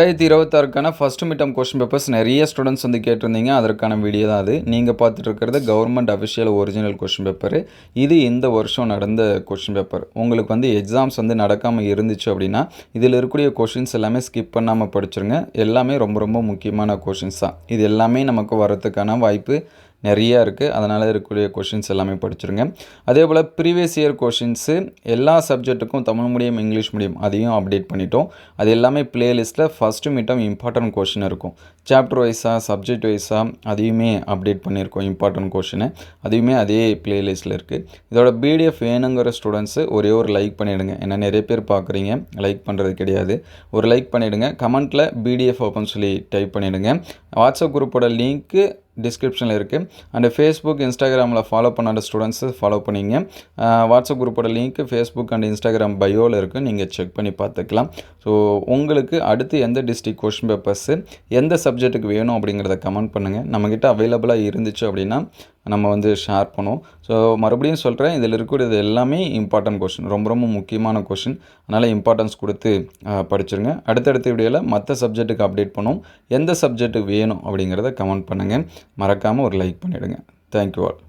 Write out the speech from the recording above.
2026க்கான first midterm question papers நிறைய students வந்து கேட்டிருந்தீங்க. அதற்கான வீடியோ தான் அது. நீங்கள் பார்த்துட்டு இருக்கிறது government official original question paper. இது இந்த வருஷம் நடந்த கொஸ்டின் பேப்பர். உங்களுக்கு வந்து எக்ஸாம்ஸ் வந்து நடக்காமல் இருந்துச்சு அப்படின்னா இதில் இருக்கக்கூடிய கொஷின்ஸ் எல்லாமே ஸ்கிப் பண்ணாமல் படிச்சிருங்க. எல்லாமே ரொம்ப ரொம்ப முக்கியமான கொஷின்ஸ் தான். இது எல்லாமே நமக்கு வரதுக்கான வாய்ப்பு நிறையா இருக்குது. அதனால் இருக்கக்கூடிய கொஷின்ஸ் எல்லாமே படிச்சிருங்க. அதே போல் ப்ரீவியஸ் இயர் கொஷின்ஸு எல்லா சப்ஜெக்ட்டுக்கும் தமிழ் மீடியம் இங்கிலீஷ் மீடியம் அதையும் அப்டேட் பண்ணிட்டோம். அது எல்லாமே பிளேலிஸ்ட்டில் ஃபஸ்ட்டு மிட்டம் இம்பார்ட்டன்ட் கொஷின் இருக்கும். சாப்டர் வைஸாக சப்ஜெக்ட் வைஸாக அதையுமே அப்டேட் பண்ணியிருக்கோம். இம்பார்ட்டன்ட் கொஷினை அதையுமே அதே பிளேலிஸ்ட்டில் இருக்குது. இதோட பிடிஎஃப் வேணுங்கிற ஸ்டூடெண்ட்ஸு ஒரே ஒரு லைக் பண்ணிவிடுங்க. ஏன்னா நிறைய பேர் பார்க்குறீங்க, லைக் பண்ணுறது கிடையாது. ஒரு லைக் பண்ணிவிடுங்க. கமெண்ட்டில் பிடிஎஃப் ஓப்பன் சொல்லி டைப் பண்ணிவிடுங்க. வாட்ஸ்அப் குரூப்போட லிங்க்கு டிஸ்கிரிப்ஷனில் இருக்குது. அண்டு ஃபேஸ்புக் இன்ஸ்டாகிராமில் ஃபாலோ பண்ணாத ஸ்டூடெண்ட்ஸு ஃபாலோ பண்ணிங்க. வாட்ஸ்அப் குரூப்போட லிங்க்கு ஃபேஸ்புக் அண்ட் இன்ஸ்டாகிராம் பயோவில் இருக்குது. நீங்கள் செக் பண்ணி பார்த்துக்கலாம். ஸோ உங்களுக்கு அடுத்து எந்த டிஸ்ட்ரிக்ட் கொஸ்டின் பேப்பர்ஸு எந்த சப்ஜெக்ட்டுக்கு வேணும் அப்படிங்கிறத கமெண்ட் பண்ணுங்கள். நம்மக்கிட்ட அவைலபிளாக இருந்துச்சு அப்படின்னா நம்ம வந்து ஷேர் பண்ணுவோம். ஸோ மறுபடியும் சொல்கிறேன், இதில் இருக்கக்கூடியது எல்லாமே இம்பார்ட்டன்ட் கொஷின், ரொம்ப ரொம்ப முக்கியமான கொஷின். அதனால் இம்பார்ட்டன்ஸ் கொடுத்து படிச்சுருங்க. அடுத்தடுத்த வீடியோவில் மற்ற சப்ஜெக்ட்டுக்கு அப்டேட் பண்ணுவோம். எந்த சப்ஜெக்ட்டுக்கு வேணும் அப்படிங்கிறத கமெண்ட் பண்ணுங்கள். மறக்காமல் ஒரு லைக் பண்ணிவிடுங்க. Thank you all.